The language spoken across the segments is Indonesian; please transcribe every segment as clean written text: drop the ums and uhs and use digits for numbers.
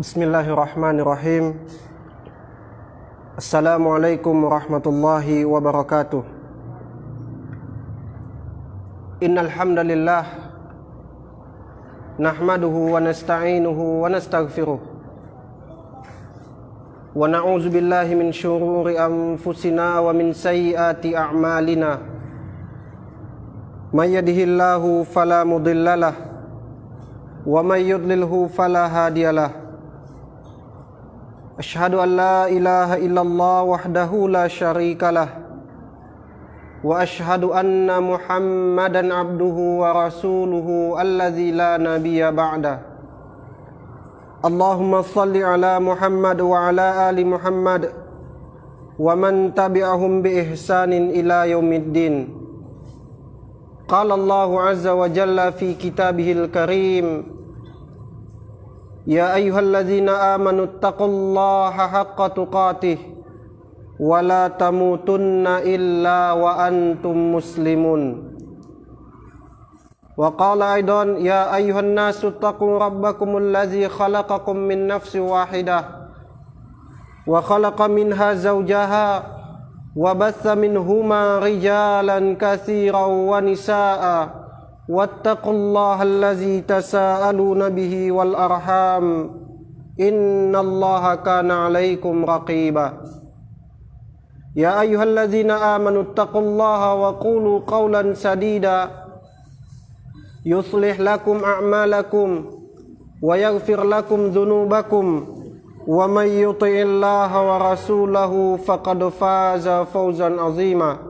Bismillahirrahmanirrahim. Assalamualaikum warahmatullahi wabarakatuh. Innal hamdalillah nahmaduhu wa nasta'inuhu wa nastaghfiruh wa na'udzu billahi min syururi anfusina wa min sayyiati a'malina. May yahdihillahu fala mudhillalah wa may yudlilhu fala hadiyalah. Asyhadu an la ilaha illallah wahdahu la syarikalah wa asyhadu anna Muhammadan abduhu wa rasuluhu alladzi la nabiyya ba'da. Allahumma shalli ala Muhammad wa ala ali Muhammad wa man tabi'ahum bi ihsanin ila yaumiddin. Qala Allahu azza wa jalla fi kitabihil karim, Ya ayyuhalladzina amanu taqullaha haqqa tuqatih wa la tamutunna illa wa antum muslimun. Wa qala aidan ya ayyuhan nasu taqu rabbakumul ladzi khalaqakum min nafsin wahidah wa khalaqa minha zawjaha wa batha minhuma rijalan katsiran wa nisaa'a wattaqullaha allazi tasaaluna bihi wal arham innallaha kana 'alaikum raqiba. Ya ayyuhalladzina amanu taqullaha wa qulu qawlan sadida yuslih lakum a'malakum wa yaghfir lakum dhunubakum wa may yuti'illaha wa rasulahu faqad faza fawzan 'azima.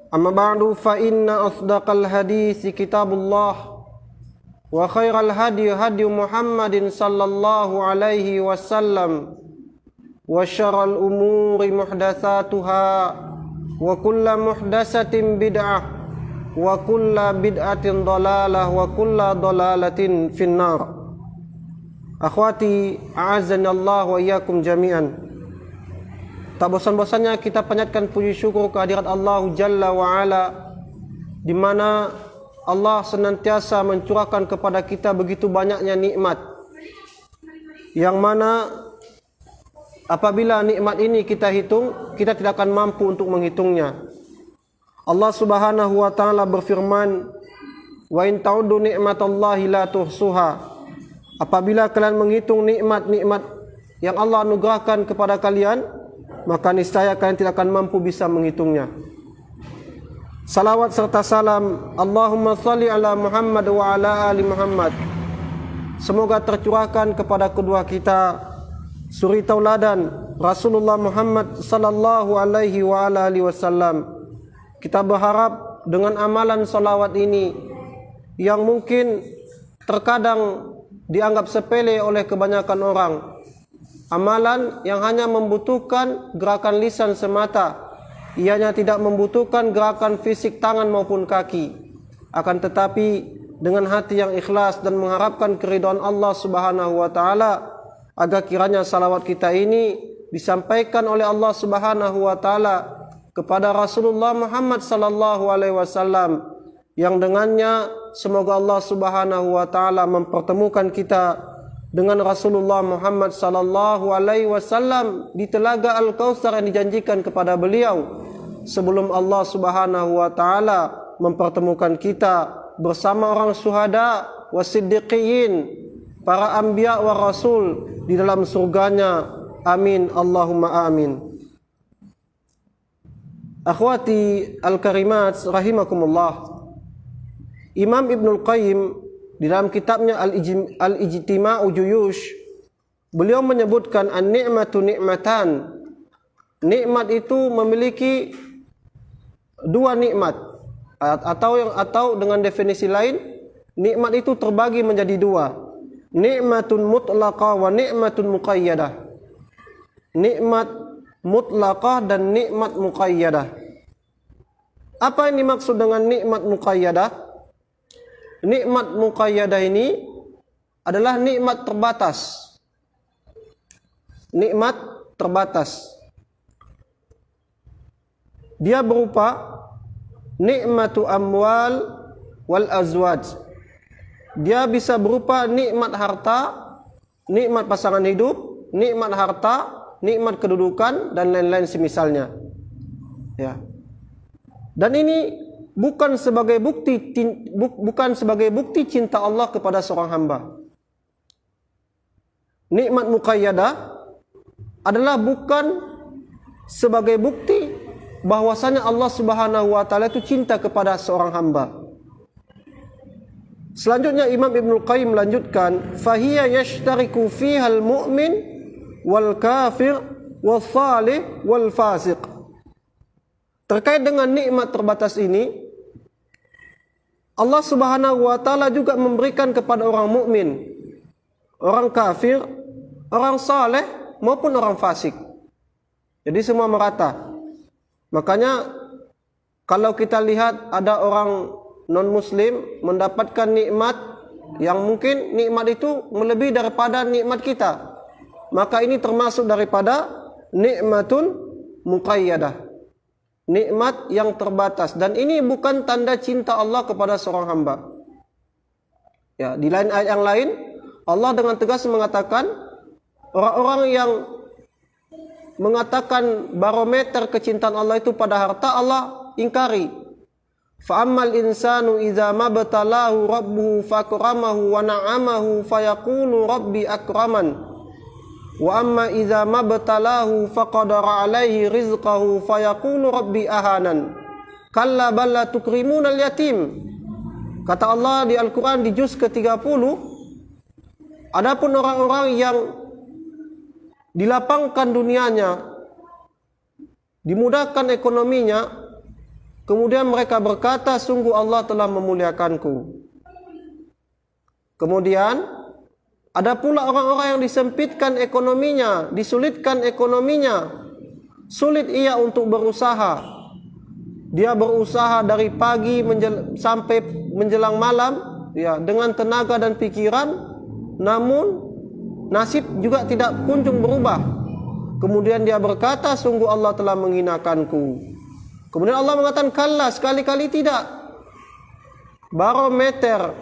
Amma ba'du fa inna asdaqal hadisi kitabullah wa khairal hadi hadi Muhammadin sallallahu alaihi wasallam wa syarral umuri muhdatsatuha wa kullu muhdatsatin bid'ah wa kullu bid'atin dhalalah wa kullu dhalalatin finnar. Akhwati a'azzanallahu wa iyyakum jami'an. Tak bosan-bosannya kita panjatkan puji syukur kehadirat Allah Jalla wa Ala, di mana Allah senantiasa mencurahkan kepada kita begitu banyaknya nikmat, yang mana apabila nikmat ini kita hitung, kita tidak akan mampu untuk menghitungnya. Allah Subhanahu wa taala berfirman, "Wa in ta'uddu ni'matallahi la tuhsuha." Apabila kalian menghitung nikmat-nikmat yang Allah anugerahkan kepada kalian, maka niscaya kalian tidak akan mampu bisa menghitungnya. Salawat serta salam Allahumma shalli ala Muhammad wa ala ali Muhammad, semoga tercurahkan kepada kedua kita suri tauladan Rasulullah Muhammad sallallahu alaihi wa ala alihi wasallam. Kita berharap dengan amalan salawat ini yang mungkin terkadang dianggap sepele oleh kebanyakan orang, amalan yang hanya membutuhkan gerakan lisan semata, ianya tidak membutuhkan gerakan fisik tangan maupun kaki, akan tetapi dengan hati yang ikhlas dan mengharapkan keridhaan Allah Subhanahu wa taala, agar kiranya salawat kita ini disampaikan oleh Allah Subhanahu wa taala kepada Rasulullah Muhammad sallallahu alaihi wasallam, yang dengannya semoga Allah Subhanahu wa taala mempertemukan kita dengan Rasulullah Muhammad sallallahu alaihi wasallam di telaga Al-Kautsar yang dijanjikan kepada beliau, sebelum Allah Subhanahu wa taala mempertemukan kita bersama orang syuhada wasiddiqin, para anbiya wa rasul di dalam surganya. Amin Allahumma amin. Akhwati al-karimat rahimakumullah, Imam Ibnul Qayyim di dalam kitabnya Al-Ijtima'u Juyush, beliau menyebutkan an-ni'matu ni'matan. Nikmat itu memiliki dua nikmat, atau dengan definisi lain, nikmat itu terbagi menjadi dua. Nikmatun mutlaqah wa nikmatun muqayyadah. Nikmat mutlaqah dan nikmat muqayyadah. Apa yang dimaksud dengan nikmat muqayyadah? Nikmat muqayyadah ini adalah nikmat terbatas. Nikmat terbatas. Dia berupa nikmatu amwal wal azwaj. Dia bisa berupa nikmat harta nikmat pasangan hidup, nikmat harta, nikmat kedudukan dan lain-lain semisalnya. Ya. Dan ini bukan sebagai bukti cinta Allah kepada seorang hamba. Nikmat muqayyadah adalah bukan sebagai bukti bahwasanya Allah Subhanahu wa taala itu cinta kepada seorang hamba. Selanjutnya Imam Ibnul Qayyim melanjutkan, fahiya yashtariku fihal mu'min wal kafir wal salih wal fasiq. Terkait dengan nikmat terbatas ini, Allah Subhanahu wa taala juga memberikan kepada orang mukmin, orang kafir, orang saleh maupun orang fasik. Jadi semua merata. Makanya kalau kita lihat ada orang non-muslim mendapatkan nikmat yang mungkin nikmat itu melebihi daripada nikmat kita, maka ini termasuk daripada nikmatun muqayyadah, nikmat yang terbatas, dan ini bukan tanda cinta Allah kepada seorang hamba. Ya, di lain ayat yang lain Allah dengan tegas mengatakan orang-orang yang mengatakan barometer kecintaan Allah itu pada harta, Allah ingkari. Fa'ammal insanu idza mabtalahu rabbuhu fakramahu wa na'amahu fayaqulu rabbi akraman. Wa amma idza mabtalahu faqadara alaihi rizqahu fayaqulu rabbi ahanan. Kalla bal la tukrimunal yatim. Kata Allah di Al-Qur'an di juz ke-30, adapun orang-orang yang dilapangkan dunianya, dimudahkan ekonominya, kemudian mereka berkata, sungguh Allah telah memuliakanku. Kemudian ada pula orang-orang yang disempitkan ekonominya, disulitkan ekonominya, sulit ia untuk berusaha. Dia berusaha dari pagi sampai menjelang malam, ya, dengan tenaga dan pikiran, namun nasib juga tidak kunjung berubah. Kemudian dia berkata, sungguh Allah telah menghinakanku. Kemudian Allah mengatakan, kalla, sekali-kali tidak. Barometer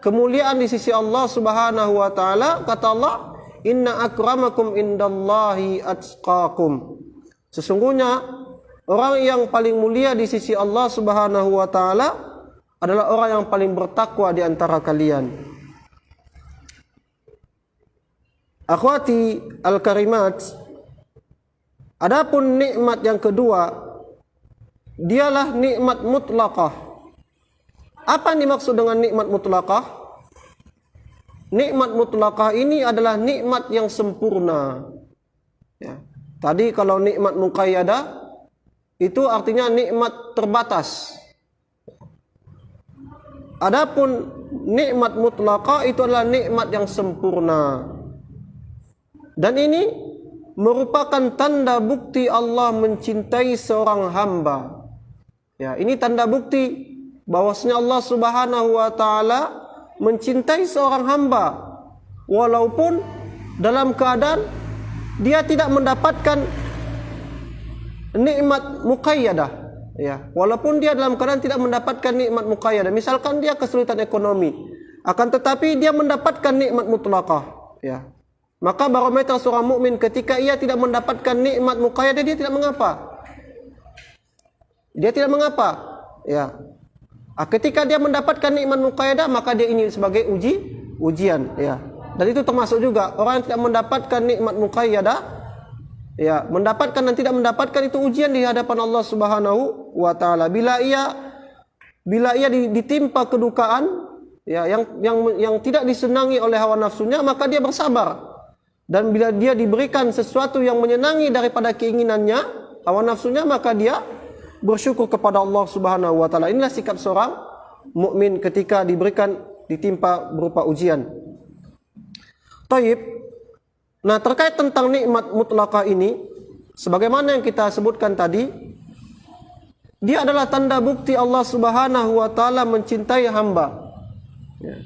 kemuliaan di sisi Allah Subhanahu wa taala, kata Allah, inna akramakum indallahi atqakum. Sesungguhnya orang yang paling mulia di sisi Allah Subhanahu wa taala adalah orang yang paling bertakwa di antara kalian. Akhwati al-karimat, adapun nikmat yang kedua, dialah nikmat mutlaqah. Apa yang dimaksud dengan nikmat mutlaqah? Nikmat mutlaqah ini adalah nikmat yang sempurna. Ya. Tadi kalau nikmat muqayyadah itu artinya nikmat terbatas. Adapun nikmat mutlaqah itu adalah nikmat yang sempurna. Dan ini merupakan tanda bukti Allah mencintai seorang hamba. Ya, ini tanda bukti bahwasanya Allah Subhanahu wa taala mencintai seorang hamba walaupun dalam keadaan dia tidak mendapatkan nikmat muqayyadah. Ya, walaupun dia dalam keadaan tidak mendapatkan nikmat muqayyadah. Misalkan dia kesulitan ekonomi, akan tetapi dia mendapatkan nikmat mutlaqah. Ya. Maka barometer seorang mukmin ketika ia tidak mendapatkan nikmat muqayyadah, dia tidak mengapa. Dia tidak mengapa. Ya. Ketika dia mendapatkan nikmat muqayyadah, maka dia ini sebagai ujian, ya. Dan itu termasuk juga orang yang tidak mendapatkan nikmat muqayyadah, ya, mendapatkan dan tidak mendapatkan itu ujian di hadapan Allah Subhanahu wa taala. Bila ia ditimpa kedukaan, ya, yang tidak disenangi oleh hawa nafsunya, maka dia bersabar. Dan bila dia diberikan sesuatu yang menyenangi daripada keinginannya, hawa nafsunya, maka dia bersyukur kepada Allah Subhanahu wa taala. Inilah sikap seorang mukmin ketika ditimpa berupa ujian. Taib. Nah, terkait tentang nikmat mutlaqah ini, sebagaimana yang kita sebutkan tadi, dia adalah tanda bukti Allah Subhanahu wa taala mencintai hamba. Ya.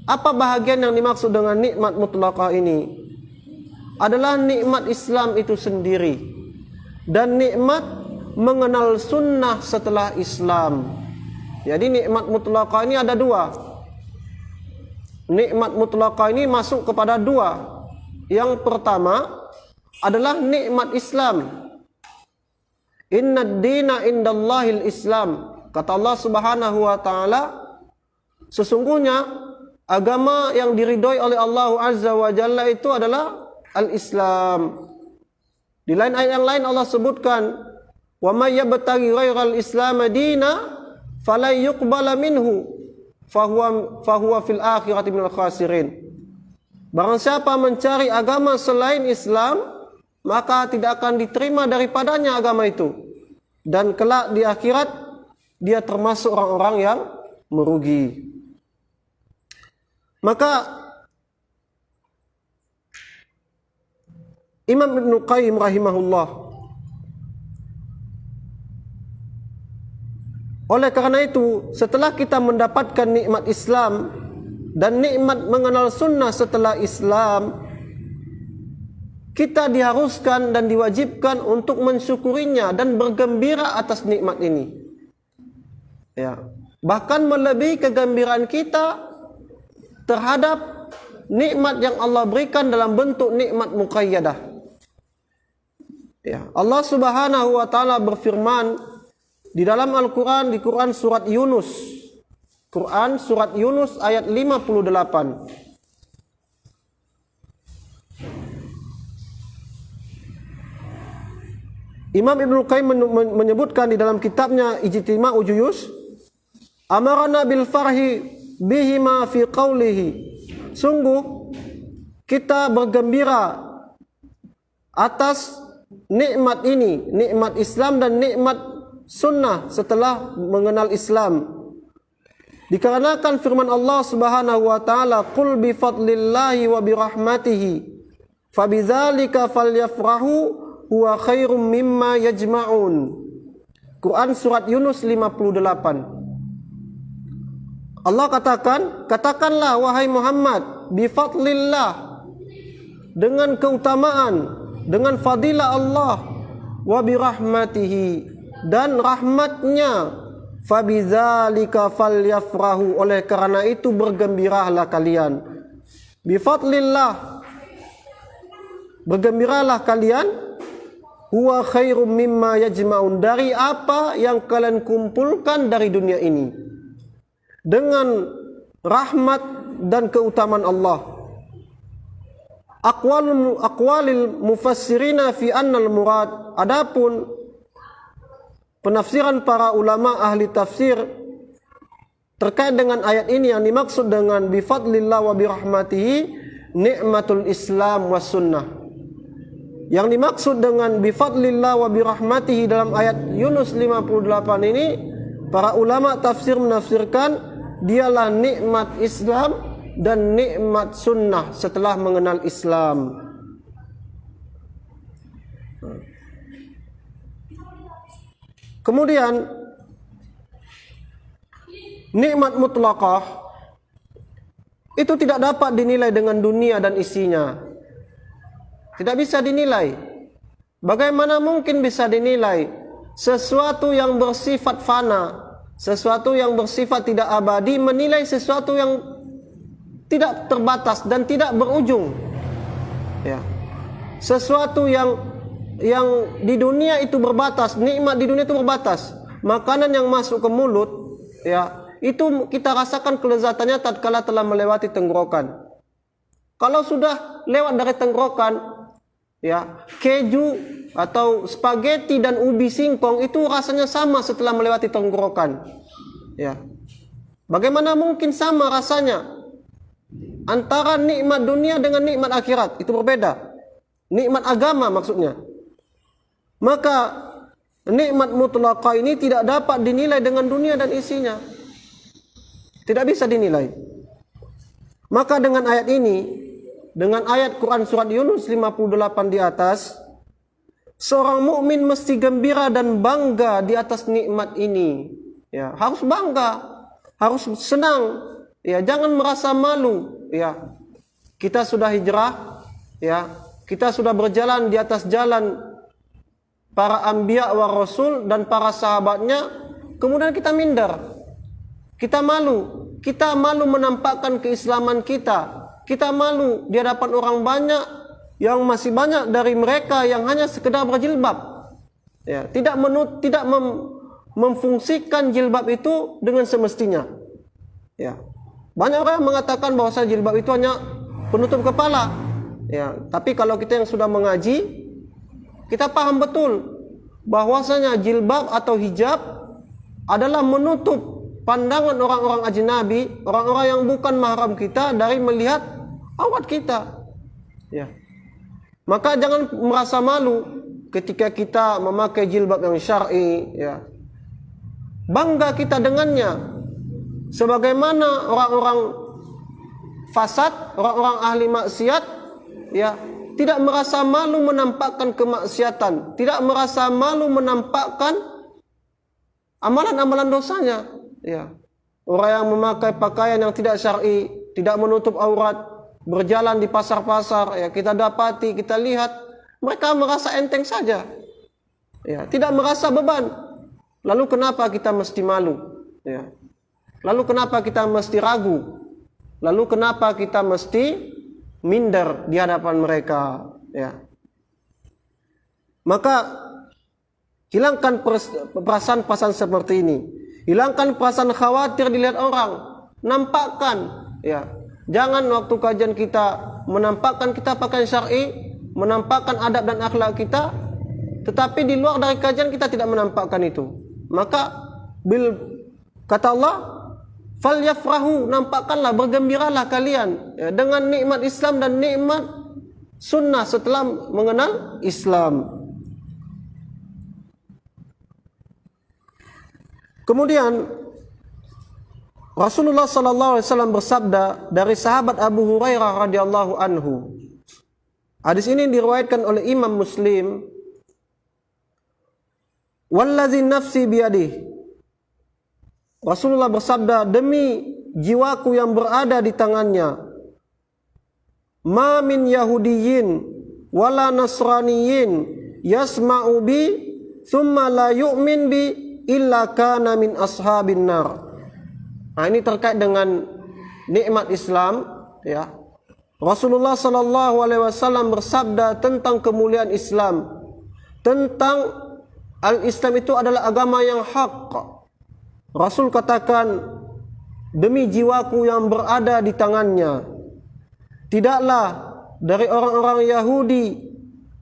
Apa bahagian yang dimaksud dengan nikmat mutlaqah ini? Adalah nikmat Islam itu sendiri dan nikmat mengenal sunnah setelah Islam. Jadi nikmat mutlaqah ini ada dua. nikmat mutlaqah ini masuk kepada dua. Yang pertama adalah nikmat Islam. Innad dina indallahil Islam. Kata Allah Subhanahu wa taala, sesungguhnya agama yang diridhoi oleh Allah Azza wa Jalla itu adalah al-Islam. Di lain ayat yang lain Allah sebutkan, wa may yabtaghi ghairal Islam dina fala yuqbala minhu fahuwa fil akhirati minal khasirin. Barang siapa mencari agama selain Islam, maka tidak akan diterima daripadanya agama itu, dan kelak di akhirat dia termasuk orang-orang yang merugi. Maka Imam Ibnu Qayyim rahimahullah, oleh karena itu setelah kita mendapatkan nikmat Islam dan nikmat mengenal sunnah setelah Islam, kita diharuskan dan diwajibkan untuk mensyukurinya dan bergembira atas nikmat ini. Ya, bahkan melebihi kegembiraan kita terhadap nikmat yang Allah berikan dalam bentuk nikmat muqayyadah. Ya, Allah Subhanahu wa taala berfirman di dalam Al-Qur'an, di Quran surat Yunus. Quran surat Yunus ayat 58. Imam Ibnu Qayyim menyebutkan di dalam kitabnya Ijtima'u Juyus, amarana bil farhi bihima fi qawlihi. Sungguh kita bergembira atas nikmat ini, nikmat Islam dan nikmat sunnah setelah mengenal Islam. Dikarenakan firman Allah Subhanahu wa taala, qul bi fadlillahi wa bi rahmatihi fabidzalika falyafrahu huwa khairum mimma yajma'un. Quran surat Yunus 58. Allah katakan, katakanlah wahai Muhammad, bi fadlillah, dengan keutamaan, dengan fadilah Allah, wa bi rahmatihi, dan rahmatnya, fabidzalika falyafrahu, oleh karena itu bergembiralah kalian. Bi fadlillah, bergembiralah kalian, huwa khairum mimma yajma'un, dari apa yang kalian kumpulkan dari dunia ini, dengan rahmat dan keutamaan Allah. Aqwalil mufassirina fi annal murad, adapun penafsiran para ulama ahli tafsir terkait dengan ayat ini, yang dimaksud dengan bi fadlillah wa bi rahmatihi nikmatul Islam was sunnah. Yang dimaksud dengan bi fadlillah wa bi rahmatihi dalam ayat Yunus 58 ini, para ulama tafsir menafsirkan dialah nikmat Islam dan nikmat sunnah setelah mengenal Islam. Kemudian nikmat mutlaqah itu tidak dapat dinilai dengan dunia dan isinya. Tidak bisa dinilai. Bagaimana mungkin bisa dinilai sesuatu yang bersifat fana, sesuatu yang bersifat tidak abadi, menilai sesuatu yang tidak terbatas dan tidak berujung. Ya. Sesuatu yang di dunia itu berbatas, nikmat di dunia itu berbatas. Makanan yang masuk ke mulut, ya, itu kita rasakan kelezatannya tatkala telah melewati tenggorokan. Kalau sudah lewat dari tenggorokan, ya, keju atau spaghetti dan ubi singkong itu rasanya sama setelah melewati tenggorokan. Ya. Bagaimana mungkin sama rasanya? Antara nikmat dunia dengan nikmat akhirat itu berbeda. Nikmat agama maksudnya. Maka nikmat mutlaqah ini tidak dapat dinilai dengan dunia dan isinya. Tidak bisa dinilai. Maka dengan ayat ini, dengan ayat Quran surat Yunus 58 di atas, seorang mukmin mesti gembira dan bangga di atas nikmat ini. Ya, harus bangga, harus senang. Ya, jangan merasa malu. Ya, kita sudah hijrah. Ya, kita sudah berjalan di atas jalan para anbiya wa rasul dan para sahabatnya. Kemudian kita minder, kita malu. kita malu menampakkan keislaman kita. Kita malu di hadapan orang banyak, yang masih banyak dari mereka yang hanya sekedar berjilbab. Ya, tidak memfungsikan jilbab itu dengan semestinya. Ya. Banyak orang mengatakan bahwa jilbab itu hanya penutup kepala. Ya, tapi kalau kita yang sudah mengaji, kita paham betul bahwasanya jilbab atau hijab adalah menutup pandangan orang-orang ajnabi, orang-orang yang bukan mahram kita dari melihat aurat kita. Ya. Maka jangan merasa malu ketika kita memakai jilbab yang syar'i, ya. Bangga kita dengannya. Sebagaimana orang-orang fasad, orang-orang ahli maksiat, ya, tidak merasa malu menampakkan kemaksiatan, tidak merasa malu menampakkan amalan-amalan dosanya, ya. Orang yang memakai pakaian yang tidak syar'i, tidak menutup aurat, berjalan di pasar-pasar, ya, kita dapati, kita lihat, mereka merasa enteng saja, ya, tidak merasa beban. Lalu kenapa kita mesti malu, ya? Lalu kenapa kita mesti ragu? Lalu kenapa kita mesti minder di hadapan mereka, ya? Maka hilangkan perasaan-perasaan seperti ini. Hilangkan perasaan khawatir dilihat orang. Nampakkan, ya. Jangan waktu kajian kita menampakkan kita pakaian syar'i, menampakkan adab dan akhlak kita, tetapi di luar dari kajian kita tidak menampakkan itu. Maka kata Allah, falyafrahu, nampakkanlah, bergembiralah kalian, ya, dengan nikmat Islam dan nikmat sunnah setelah mengenal Islam. Kemudian Rasulullah SAW bersabda dari sahabat Abu Hurairah radhiyallahu anhu. Hadis ini diriwayatkan oleh Imam Muslim. Wallazi nafsi biyadihi, Rasulullah bersabda, demi jiwaku yang berada di tangannya, ma min yahudiyin wala nasraniyin yasma'u bi thumma la yu'min bi illa kana min ashabin nar. Nah, ini terkait dengan nikmat Islam, ya. Rasulullah sallallahu alaihi wasallam bersabda tentang kemuliaan Islam, tentang al-Islam itu adalah agama yang hak. Rasul katakan, demi jiwaku yang berada di tangannya, tidaklah dari orang-orang Yahudi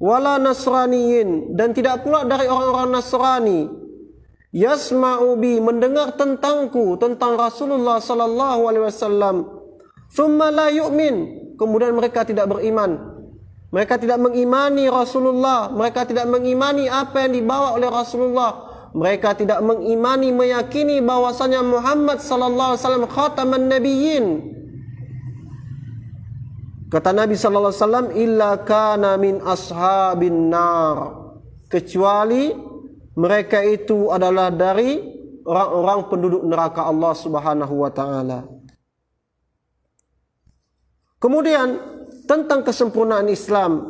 wala Nasraniyin, dan tidak pula dari orang-orang Nasrani, yasma'u bi, mendengar tentangku, tentang Rasulullah sallallahu alaihi wasallam, thumma la yu'min, kemudian mereka tidak beriman. Mereka tidak mengimani Rasulullah, mereka tidak mengimani apa yang dibawa oleh Rasulullah. Mereka tidak mengimani, meyakini bahwasanya Muhammad sallallahu alaihi wasallam khataman nabiyyin. Kata Nabi sallallahu alaihi wasallam, illa kana min ashabin nar, kecuali mereka itu adalah dari orang-orang penduduk neraka Allah Subhanahu wa taala. Kemudian tentang kesempurnaan Islam,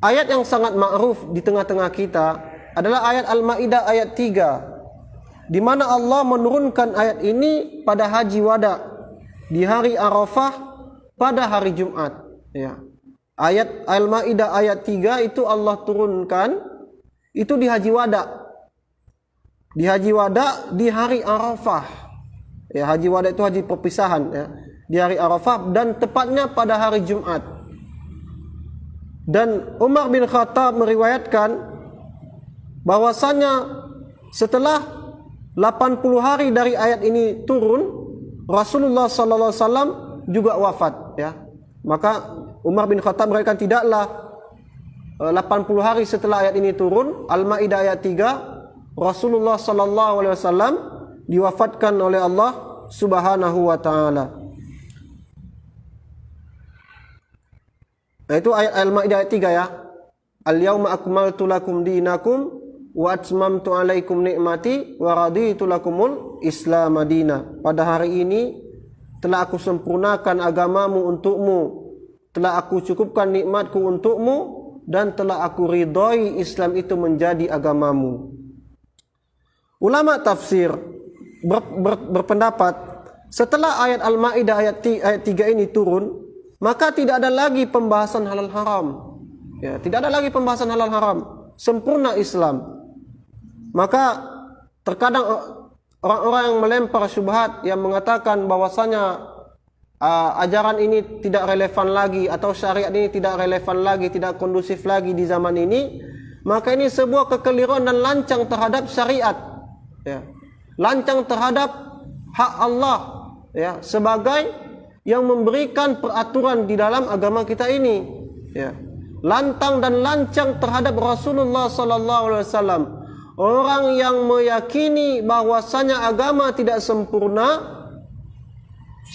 ayat yang sangat ma'ruf di tengah-tengah kita adalah ayat Al-Maidah ayat 3, di mana Allah menurunkan ayat ini pada haji wada, di hari Arafah, pada hari Jumat, ya. Ayat Al-Maidah ayat 3 itu Allah turunkan itu di haji wada. Di haji wada di hari Arafah. Ya, haji wada itu haji perpisahan, ya. Di hari Arafah dan tepatnya pada hari Jumat. Dan Umar bin Khattab meriwayatkan bahwasanya setelah 80 hari dari ayat ini turun, Rasulullah sallallahu alaihi wasallam juga wafat, ya. Maka Umar bin Khattab meriwayatkan tidaklah 80 hari setelah ayat ini turun, Al-Maidah ayat 3, Rasulullah sallallahu alaihi wasallam diwafatkan oleh Allah Subhanahu wa taala. Nah, itu ayat Al-Maidah ayat 3, ya. Al-yauma akmaltu lakum dinakum wa atmamtu alaikum ni'mati wa raditu lakumul Islam madina. Pada hari ini telah aku sempurnakan agamamu untukmu, telah aku cukupkan nikmatku untukmu, dan telah aku ridhoi Islam itu menjadi agamamu. Ulama tafsir berpendapat setelah ayat Al-Maidah ayat 3 ini turun, maka tidak ada lagi pembahasan halal haram. Ya, tidak ada lagi pembahasan halal haram. Sempurna Islam. Maka terkadang orang-orang yang melempar syubhat yang mengatakan bahwasanya ajaran ini tidak relevan lagi atau syariat ini tidak relevan lagi, tidak kondusif lagi di zaman ini, maka ini sebuah kekeliruan dan lancang terhadap syariat. Ya. Lancang terhadap hak Allah, ya, sebagai yang memberikan peraturan di dalam agama kita ini. Ya. Lantang dan lancang terhadap Rasulullah sallallahu alaihi wasallam. Orang yang meyakini bahwasanya agama tidak sempurna,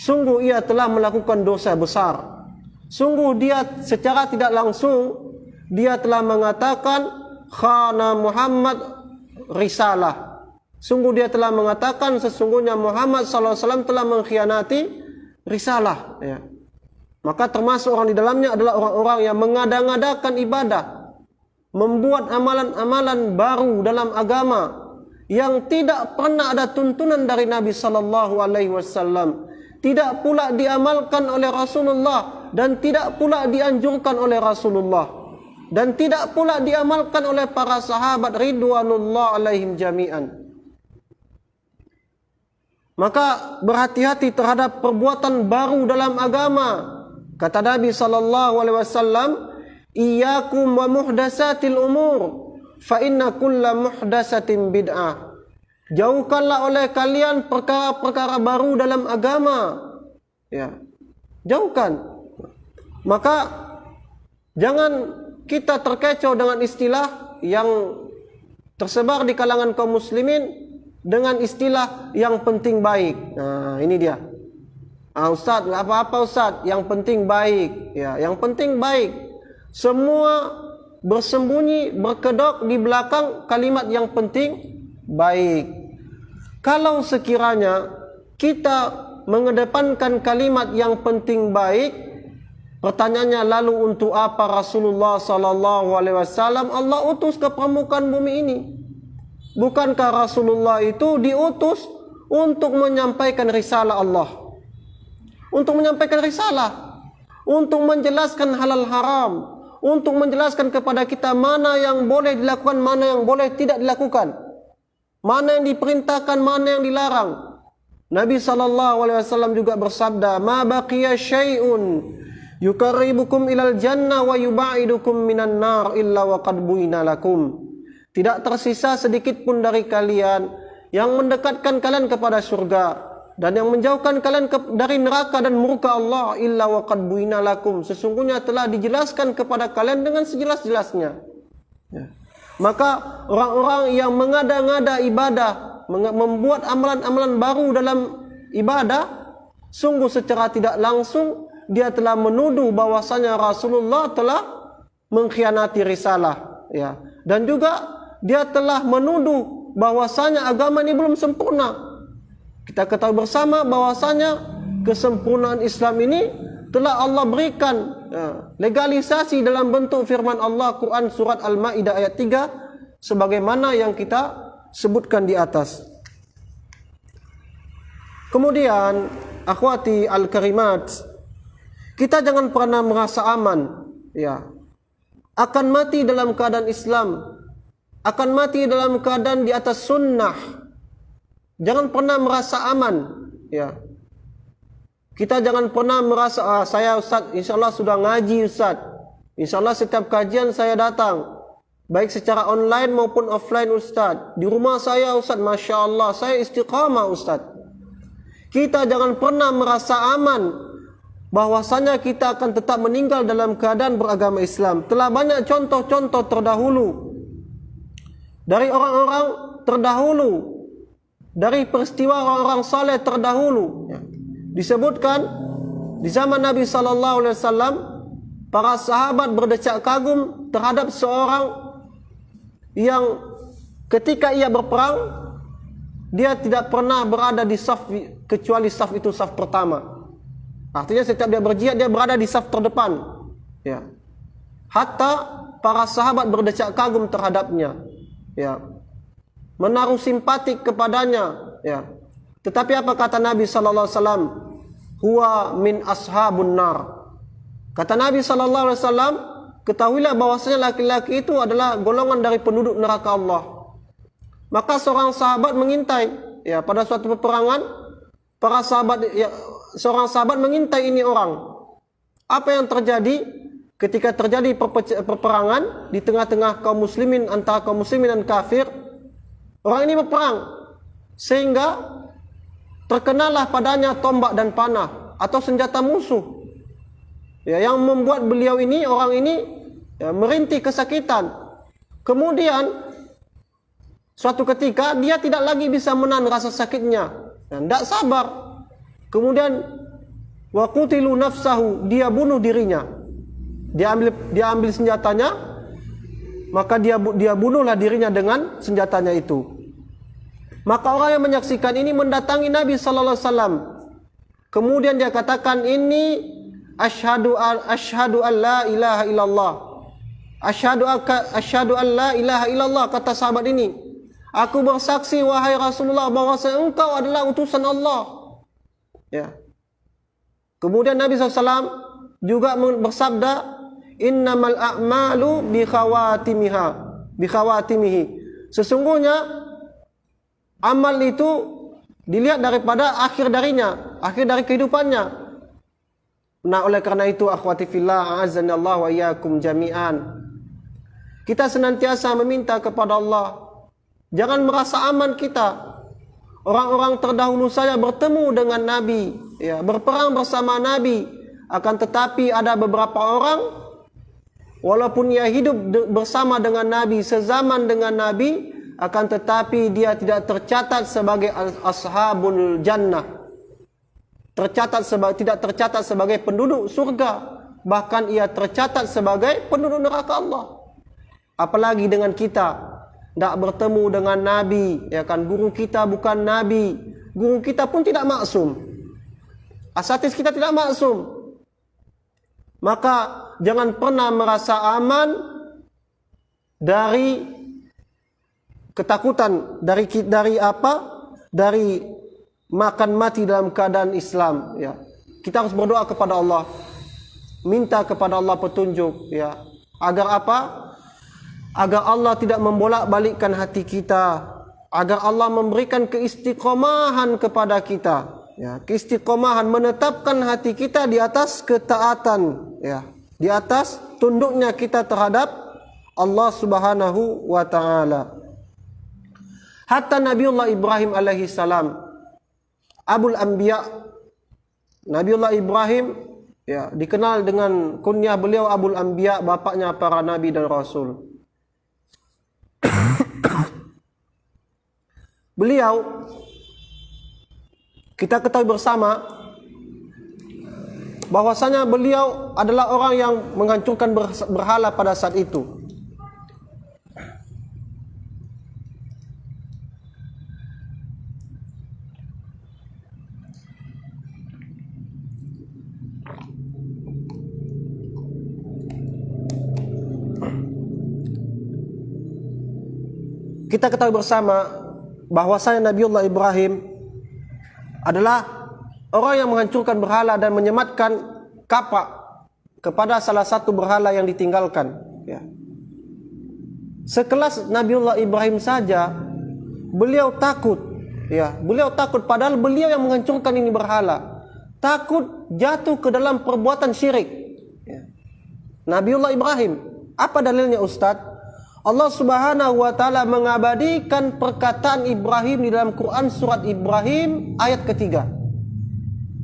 sungguh ia telah melakukan dosa besar. Sungguh dia secara tidak langsung dia telah mengatakan khana Muhammad risalah. Sungguh dia telah mengatakan sesungguhnya Muhammad sallallahu alaihi wasallam telah mengkhianati risalah. Ya. Maka termasuk orang di dalamnya adalah orang-orang yang mengada-ngadakan ibadah, membuat amalan-amalan baru dalam agama yang tidak pernah ada tuntunan dari Nabi sallallahu alaihi wasallam, tidak pula diamalkan oleh Rasulullah dan tidak pula dianjurkan oleh Rasulullah dan tidak pula diamalkan oleh para sahabat ridwanullah alaihim jami'an. Maka berhati-hati terhadap perbuatan baru dalam agama. Kata Nabi sallallahu alaihi wasallam, "Iyyakum wa muhdatsatil umur, fa inna kulla muhdatsatin bid'ah." Jauhkanlah oleh kalian perkara-perkara baru dalam agama. Ya. Jauhkan. Maka jangan kita terkecoh dengan istilah yang tersebar di kalangan kaum muslimin dengan istilah yang penting baik. Nah, ini dia. Ustaz, enggak apa-apa Ustaz, yang penting baik. Ya, yang penting baik. Semua bersembunyi, berkedok di belakang kalimat yang penting baik. Kalau sekiranya kita mengedepankan kalimat yang penting baik, pertanyaannya lalu untuk apa Rasulullah sallallahu alaihi wasallam Allah utus ke permukaan bumi ini? Bukankah Rasulullah itu diutus untuk menyampaikan risalah Allah? Untuk menyampaikan risalah, untuk menjelaskan halal haram, untuk menjelaskan kepada kita mana yang boleh dilakukan, mana yang boleh tidak dilakukan, mana yang diperintahkan, mana yang dilarang. Nabi sallallahu alaihi wasallam juga bersabda, "Ma baqiya syai'un yuqarribukum ilal jannah wa yubaidukum minan nar illa wa qad buina lakum." Tidak tersisa sedikit pun dari kalian yang mendekatkan kalian kepada surga dan yang menjauhkan kalian dari neraka dan murka Allah illa wa qad buina lakum. Sesungguhnya telah dijelaskan kepada kalian dengan sejelas-jelasnya. Ya. Maka orang-orang yang mengada-ngada ibadah, membuat amalan-amalan baru dalam ibadah, sungguh secara tidak langsung dia telah menuduh bahwasanya Rasulullah telah mengkhianati risalah. Ya. Dan juga dia telah menuduh bahwasanya agama ini belum sempurna. Kita ketahui bersama bahwasanya kesempurnaan Islam ini telah Allah berikan legalisasi dalam bentuk firman Allah Quran surat Al-Maidah ayat 3 sebagaimana yang kita sebutkan di atas. Kemudian akhwati al-karimat, kita jangan pernah merasa aman, ya, akan mati dalam keadaan Islam, akan mati dalam keadaan di atas sunnah. Jangan pernah merasa aman, ya. Kita jangan pernah merasa saya Ustaz, insyaallah sudah ngaji Ustaz, insyaallah setiap kajian saya datang, baik secara online maupun offline Ustaz. Di rumah saya Ustaz, Masya Allah saya istiqamah Ustaz. Kita jangan pernah merasa aman bahwasanya kita akan tetap meninggal dalam keadaan beragama Islam. Telah banyak contoh-contoh terdahulu dari orang-orang terdahulu, dari peristiwa orang-orang saleh terdahulu. Disebutkan di zaman Nabi sallallahu alaihi wasallam, para sahabat berdecak kagum terhadap seorang yang ketika ia berperang dia tidak pernah berada di saf kecuali saf itu saf pertama. Artinya setiap dia berjihad dia berada di saf terdepan. Ya. Hatta para sahabat berdecak kagum terhadapnya. Ya. Menaruh simpatik kepadanya, ya. Tetapi apa kata Nabi sallallahu alaihi wasallam? Huwa min ashabun nar. Kata Nabi sallallahu alaihi wasallam, ketahuilah bahwasanya laki-laki itu adalah golongan dari penduduk neraka Allah. Maka seorang sahabat mengintai, ya, pada suatu peperangan, para sahabat, ya, seorang sahabat mengintai ini orang. Apa yang terjadi ketika terjadi peperangan di tengah-tengah kaum muslimin, antara kaum muslimin dan kafir? Orang ini berperang sehingga terkenalah padanya tombak dan panah atau senjata musuh, ya, yang membuat beliau ini, orang ini, ya, merintih kesakitan. Kemudian suatu ketika dia tidak lagi bisa menahan rasa sakitnya dan tidak sabar. Kemudian waqutilu nafsahu, dia bunuh dirinya. Dia ambil senjatanya, maka dia bunuhlah dirinya dengan senjatanya itu. Maka orang yang menyaksikan ini mendatangi Nabi sallallahu alaihi wasallam. Kemudian dia katakan, ini asyhadu an la ilaha illallah. Asyhadu an la ilaha illallah, kata sahabat ini. Aku bersaksi wahai Rasulullah bahwasanya engkau adalah utusan Allah. Ya. Kemudian Nabi SAW juga bersabda, innamal a'malu bi khawatimihi. Sesungguhnya amal itu dilihat daripada akhir darinya, akhir dari kehidupannya. Nah, oleh karena itu akhwati fillah, a'azzanallahu wa iyyakum jami'an, kita senantiasa meminta kepada Allah, jangan merasa aman kita. Orang-orang terdahulu saya bertemu dengan Nabi, ya, berperang bersama Nabi. Akan tetapi ada beberapa orang, walaupun ia hidup bersama dengan Nabi, sezaman dengan Nabi, akan tetapi dia tidak tercatat sebagai ashabul jannah. Tidak tercatat sebagai penduduk surga. Bahkan ia tercatat sebagai penduduk neraka Allah. Apalagi dengan kita, tidak bertemu dengan Nabi, ya kan? Guru kita bukan Nabi, guru kita pun tidak maksum, asatidz kita tidak maksum. Maka jangan pernah merasa aman dari ketakutan, dari apa? Dari makan mati dalam keadaan Islam, ya. Kita harus berdoa kepada Allah, minta kepada Allah petunjuk, ya. Agar apa? Agar Allah tidak membolak-balikkan hati kita, agar Allah memberikan keistiqomahan kepada kita, ya, keistiqomahan, menetapkan hati kita di atas ketaatan, ya, di atas tunduknya kita terhadap Allah Subhanahu wa taala. Hatta Nabiullah Ibrahim alaihi salam, Abul Anbiya, Nabiullah Ibrahim, ya, dikenal dengan kunyah beliau Abul Anbiya, bapaknya para nabi dan rasul. Beliau, kita ketahui bersama bahwasanya beliau adalah orang yang menghancurkan berhala pada saat itu. Kita ketahui bersama bahwasanya Nabiullah Ibrahim adalah orang yang menghancurkan berhala dan menyematkan kapak kepada salah satu berhala yang ditinggalkan, ya. Sekelas Nabiullah Ibrahim saja beliau takut, ya, beliau takut, padahal beliau yang menghancurkan ini berhala, takut jatuh ke dalam perbuatan syirik, ya. Nabiullah Ibrahim, apa dalilnya Ustadz? Allah Subhanahu wa taala mengabadikan perkataan Ibrahim di dalam Quran surat Ibrahim ayat ketiga.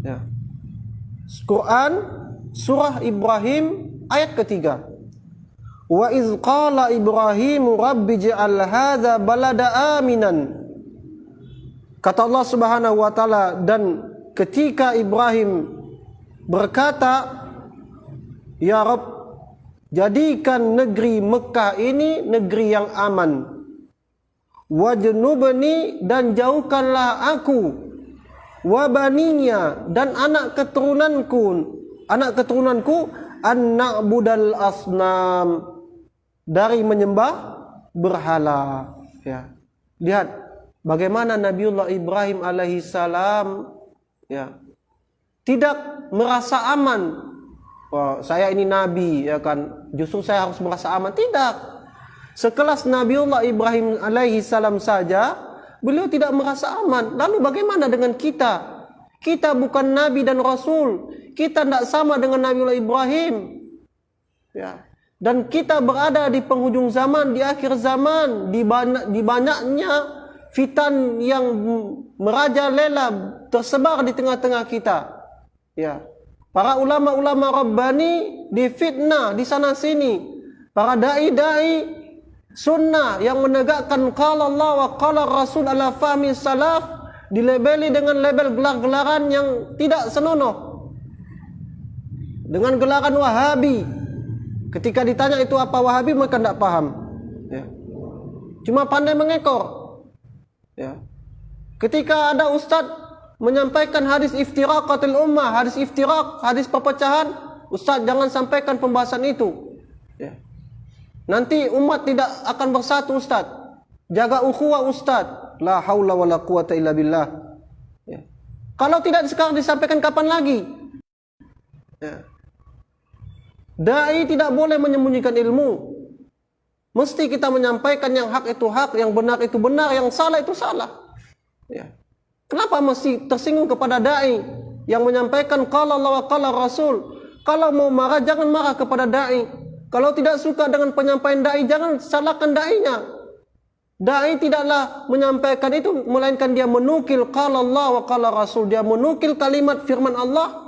Ya. Quran surah Ibrahim ayat ketiga. Wa iz qala Ibrahim rabbi ij'al hadza balada aminan. Kata Allah Subhanahu wa taala, dan ketika Ibrahim berkata, ya Rabb, jadikan negeri Mekah ini negeri yang aman. Wajnubni, dan jauhkanlah aku, wabaninya, dan anak keturunanku an na'budal asnam, dari menyembah berhala, ya. Lihat, bagaimana Nabiullah Ibrahim alaihi salam ya tidak merasa aman. Oh, saya ini nabi ya kan, justru saya harus merasa aman. Tidak. Sekelas Nabiullah Ibrahim alaihi salam saja beliau tidak merasa aman. Lalu bagaimana dengan kita? Kita bukan nabi dan rasul. Kita tidak sama dengan Nabiullah Ibrahim. Ya. Dan kita berada di penghujung zaman, di akhir zaman, di banyaknya fitan yang merajalela tersebar di tengah-tengah kita. Ya. Para ulama-ulama Rabbani difitnah di sana sini. Para dai-dai sunnah yang menegakkan qala Allah wa qala Rasul ala fahmi salaf dilabeli dengan label gelar-gelaran yang tidak senonoh. Dengan gelaran Wahabi. Ketika ditanya itu apa Wahabi, mereka tidak paham. Ya. Cuma pandai mengekor. Ya. Ketika ada ustaz menyampaikan hadis iftiraqatul ummah, hadis iftiraq, hadis perpecahan, ustaz jangan sampaikan pembahasan itu. Ya. Nanti umat tidak akan bersatu ustaz. Jaga ukhuwah ustaz. La haula wala quwata illa billah. Ya. Kalau tidak sekarang disampaikan kapan lagi? Ya. Dai tidak boleh menyembunyikan ilmu. Mesti kita menyampaikan yang hak itu hak, yang benar itu benar, yang salah itu salah. Ya. Kenapa mesti tersinggung kepada dai yang menyampaikan qala Allah wa qala Rasul? Kalau mau marah jangan marah kepada dai. Kalau tidak suka dengan penyampaian dai jangan salahkan dainya. Dai tidaklah menyampaikan itu melainkan dia menukil qala Allah wa qala Rasul. Dia menukil kalimat firman Allah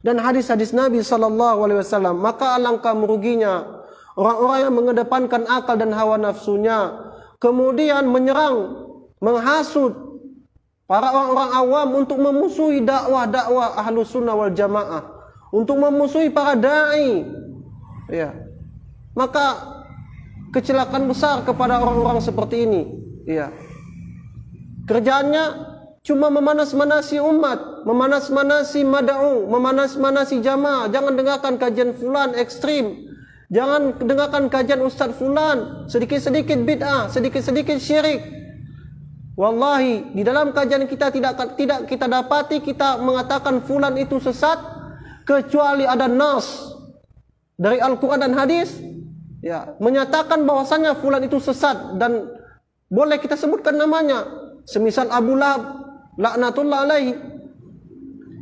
dan hadis-hadis Nabi sallallahu alaihi wasallam. Maka alangkah meruginya orang-orang yang mengedepankan akal dan hawa nafsunya, kemudian menyerang, menghasut para orang-orang awam untuk memusuhi dakwah-dakwah Ahlus Sunnah wal Jamaah, untuk memusuhi para dai. Ya. Maka kecelakaan besar kepada orang-orang seperti ini. Ya. Kerjaannya cuma memanas-manasi umat, memanas-manasi mad'u, memanas-manasi jamaah. Jangan dengarkan kajian fulan ekstrim. Jangan dengarkan kajian ustaz fulan, sedikit-sedikit bid'ah, sedikit-sedikit syirik. Wallahi, di dalam kajian kita tidak kita dapati kita mengatakan fulan itu sesat kecuali ada nas dari Al-Quran dan hadis ya, menyatakan bahwasanya fulan itu sesat dan boleh kita sebutkan namanya. Semisal Abu Lahab laknatullah alaihi.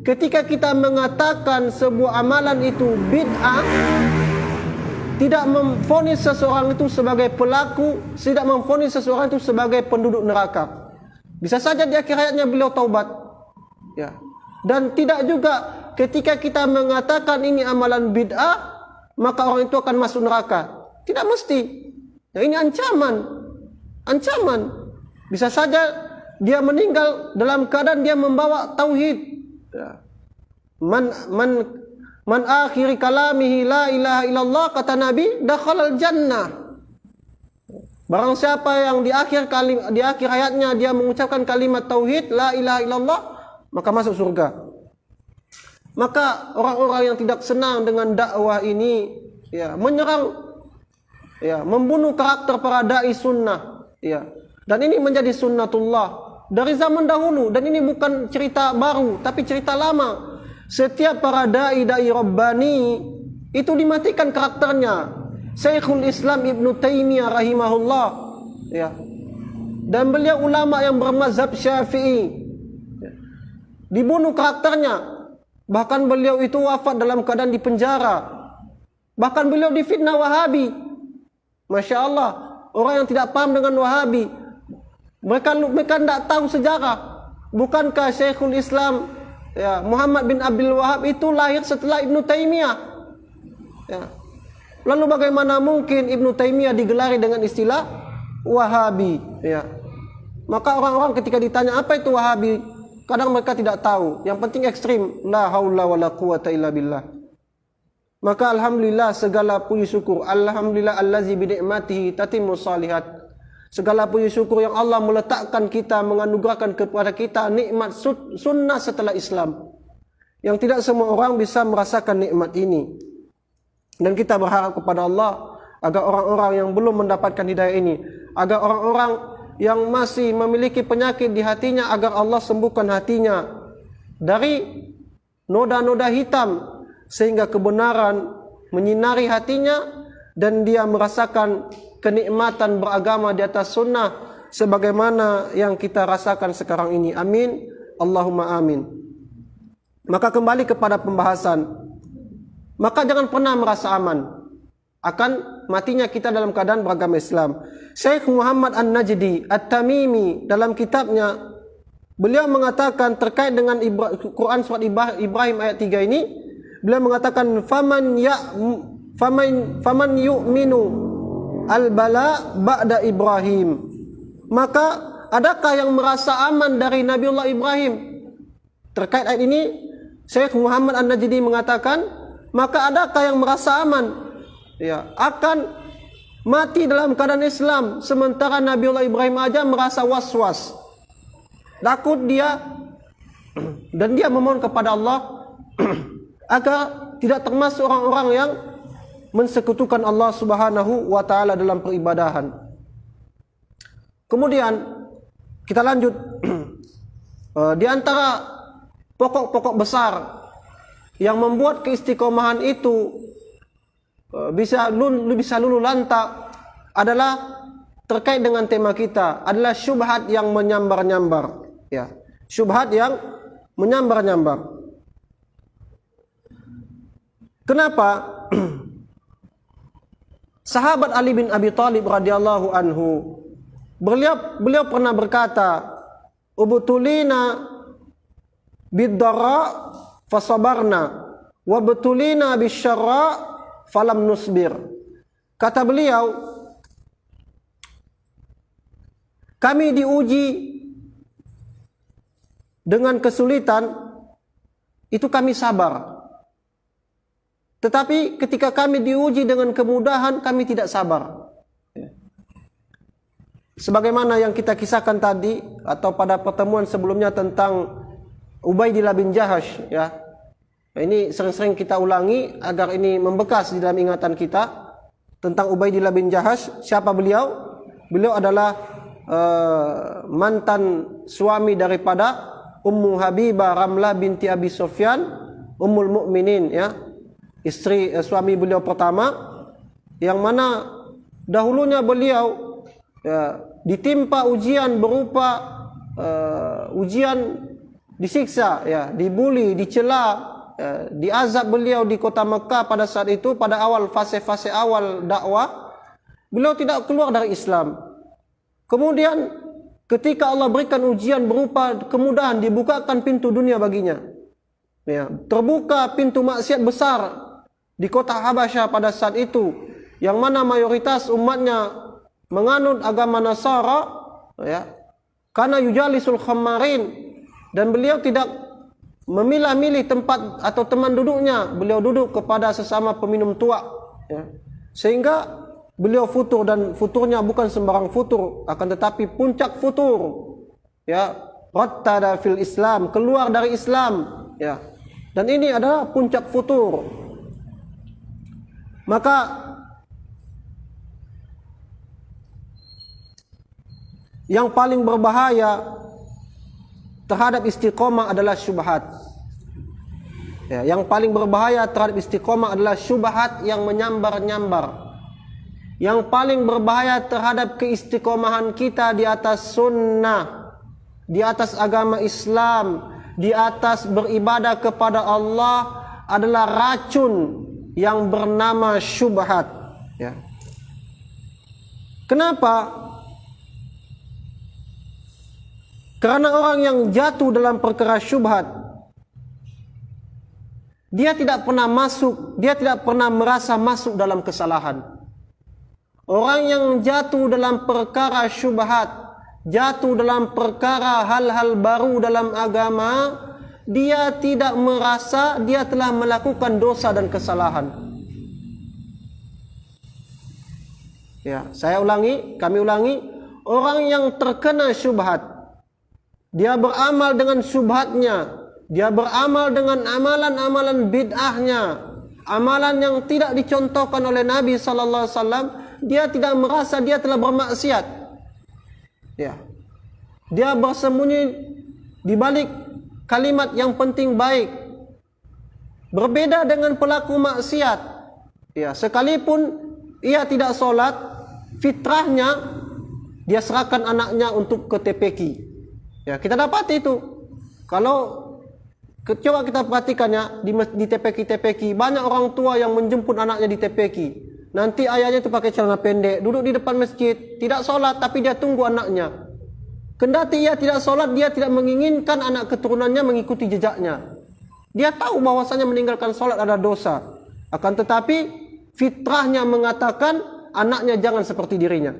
Ketika kita mengatakan sebuah amalan itu bid'ah, tidak memvonis seseorang itu sebagai pelaku, tidak memvonis seseorang itu sebagai penduduk neraka. Bisa saja di akhir hayatnya beliau taubat. Ya. Dan tidak juga ketika kita mengatakan ini amalan bid'ah, maka orang itu akan masuk neraka. Tidak mesti. Ya, ini ancaman. Ancaman. Bisa saja dia meninggal dalam keadaan dia membawa tauhid. Ya. Man akhiri kalamihi la ilaha illallah, kata Nabi, dakhalal jannah. Barang siapa yang di akhir hayatnya dia mengucapkan kalimat tauhid la ilaha illallah, maka masuk surga. Maka orang-orang yang tidak senang dengan dakwah ini ya, menyerang ya, membunuh karakter para dai sunnah ya. Dan ini menjadi sunnatullah dari zaman dahulu, dan ini bukan cerita baru tapi cerita lama. Setiap para dai-dai Rabbani itu dimatikan karakternya. Syekhul Islam Ibn Taimiyah rahimahullah ya. Dan beliau ulama yang bermazhab Syafi'i ya, dibunuh karakternya. Bahkan beliau itu wafat dalam keadaan di penjara. Bahkan beliau difitnah Wahabi. Masya Allah, orang yang tidak paham dengan Wahabi, mereka tidak tahu sejarah. Bukankah Syekhul Islam ya, Muhammad bin Abdul Wahab itu lahir setelah Ibn Taimiyah ya. Lalu bagaimana mungkin Ibn Taimiyah digelari dengan istilah Wahabi ya. Maka orang-orang ketika ditanya apa itu Wahabi, kadang mereka tidak tahu. Yang penting ekstrim, la haula wala quwata illa billah. Maka alhamdulillah segala puji syukur, alhamdulillah allazi bi ni'matihi tatimmus shalihat. Segala puji syukur yang Allah meletakkan kita, menganugerahkan kepada kita nikmat sunnah setelah Islam, yang tidak semua orang bisa merasakan nikmat ini. Dan kita berharap kepada Allah agar orang-orang yang belum mendapatkan hidayah ini, agar orang-orang yang masih memiliki penyakit di hatinya agar Allah sembuhkan hatinya dari noda-noda hitam sehingga kebenaran menyinari hatinya dan dia merasakan kenikmatan beragama di atas sunnah sebagaimana yang kita rasakan sekarang ini. Amin. Allahumma amin. Maka kembali kepada pembahasan. Maka jangan pernah merasa aman akan matinya kita dalam keadaan beragama Islam. Syekh Muhammad An-Najdi At-Tamimi dalam kitabnya, beliau mengatakan terkait dengan Quran surat Ibrahim ayat 3 ini, beliau mengatakan faman yu'minu al-bala ba'da Ibrahim. Maka adakah yang merasa aman dari Nabiullah Ibrahim? Terkait ayat ini, Syekh Muhammad An-Najdi mengatakan, maka adakah yang merasa aman akan mati dalam keadaan Islam sementara Nabiullah Ibrahim aja merasa was-was, takut dia, dan dia memohon kepada Allah agar tidak termasuk orang-orang yang mensekutukan Allah Subhanahu wa taala dalam peribadahan. Kemudian kita lanjut di antara pokok-pokok besar yang membuat keistiqomahan itu bisa luluh lantak adalah terkait dengan tema kita, adalah syubhat yang menyambar-nyambar. Syubhat yang menyambar-nyambar. Kenapa? Sahabat Ali bin Abi Thalib radhiyallahu anhu, beliau pernah berkata, ubtulina bid-dharra fasabarna wa btulina bisyarra falam nusbir. Kata beliau, kami diuji dengan kesulitan, itu kami sabar. Tetapi ketika kami diuji dengan kemudahan, kami tidak sabar. Sebagaimana yang kita kisahkan tadi atau pada pertemuan sebelumnya tentang Ubaidillah bin Jahash, ini sering-sering kita ulangi agar ini membekas di dalam ingatan kita tentang Ubaidillah bin Jahash. Siapa beliau? Beliau adalah mantan suami daripada Ummu Habibah Ramlah binti Abi Sufyan, Ummul Mukminin, istri suami beliau pertama, yang mana dahulunya beliau ditimpa ujian berupa ujian disiksa, dibuli, dicela, diazab beliau di kota Mekah pada saat itu, pada awal fase-fase awal dakwah. Beliau tidak keluar dari Islam. Kemudian ketika Allah berikan ujian berupa kemudahan, dibukakan pintu dunia baginya. Terbuka pintu maksiat besar di kota Habasyah pada saat itu, yang mana mayoritas umatnya menganut agama Nasara, karena yujalisul khammarin, dan beliau tidak memilah-milih tempat atau teman duduknya. Beliau duduk kepada sesama peminum tua, sehingga beliau futur, dan futurnya bukan sembarang futur, akan tetapi puncak futur, rattada fil Islam, keluar dari Islam, dan ini adalah puncak futur. Maka yang paling berbahaya terhadap istiqomah adalah syubhat. Yang paling berbahaya terhadap istiqomah adalah syubhat yang menyambar-nyambar. Yang paling berbahaya terhadap keistiqomahan kita di atas sunnah, di atas agama Islam, di atas beribadah kepada Allah adalah racun yang bernama syubhat. Kenapa? Karena orang yang jatuh dalam perkara syubhat, dia tidak pernah merasa masuk dalam kesalahan. Orang yang jatuh dalam perkara syubhat, jatuh dalam perkara hal-hal baru dalam agama, dia tidak merasa dia telah melakukan dosa dan kesalahan. Kami ulangi, orang yang terkena syubhat, dia beramal dengan syubhatnya, dia beramal dengan amalan-amalan bid'ahnya, amalan yang tidak dicontohkan oleh Nabi sallallahu alaihi wasallam, dia tidak merasa dia telah bermaksiat. Ya. Dia bersembunyi di balik kalimat yang penting baik. Berbeda dengan pelaku maksiat. Ya, sekalipun ia tidak sholat, fitrahnya dia serahkan anaknya untuk ke TPQ. Ya, kita dapat itu. Kalau coba kita perhatikannya di TPQ banyak orang tua yang menjemput anaknya di TPQ. Nanti ayahnya itu pakai celana pendek, duduk di depan masjid, tidak sholat tapi dia tunggu anaknya. Kendati ia tidak sholat, dia tidak menginginkan anak keturunannya mengikuti jejaknya. Dia tahu bahwasanya meninggalkan sholat ada dosa. Akan tetapi fitrahnya mengatakan anaknya jangan seperti dirinya.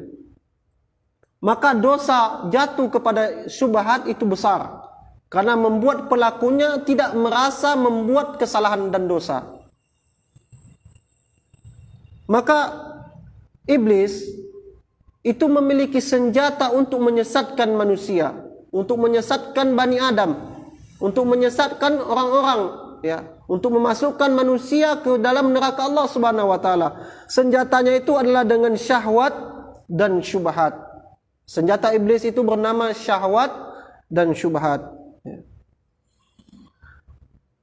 Maka dosa jatuh kepada syubhat itu besar. Karena membuat pelakunya tidak merasa membuat kesalahan dan dosa. Maka iblis itu memiliki senjata untuk menyesatkan manusia, untuk menyesatkan Bani Adam, untuk menyesatkan orang-orang, ya, untuk memasukkan manusia ke dalam neraka Allah Subhanahu wa taala. Senjatanya itu adalah dengan syahwat dan syubhat. Senjata iblis itu bernama syahwat dan syubhat.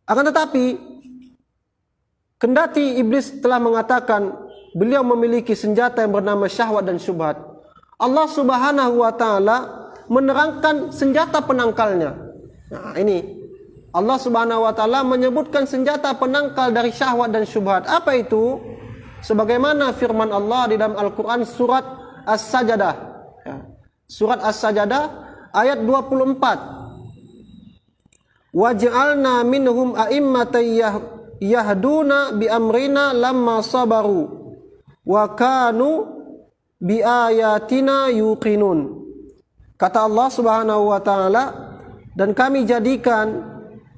Akan tetapi kendati iblis telah mengatakan beliau memiliki senjata yang bernama syahwat dan syubhat, Allah Subhanahu wa taala menerangkan senjata penangkalnya. Nah, ini Allah Subhanahu wa taala menyebutkan senjata penangkal dari syahwat dan syubhat. Apa itu? Sebagaimana firman Allah di dalam Al-Qur'an surat As-Sajdah. Ya. Surat As-Sajdah ayat 24. Waj'alna minhum a'immatan yahduna bi amrina lamma sabaru wa kanu bi ayatina yuqinun. Kata Allah Subhanahu wa taala, dan kami jadikan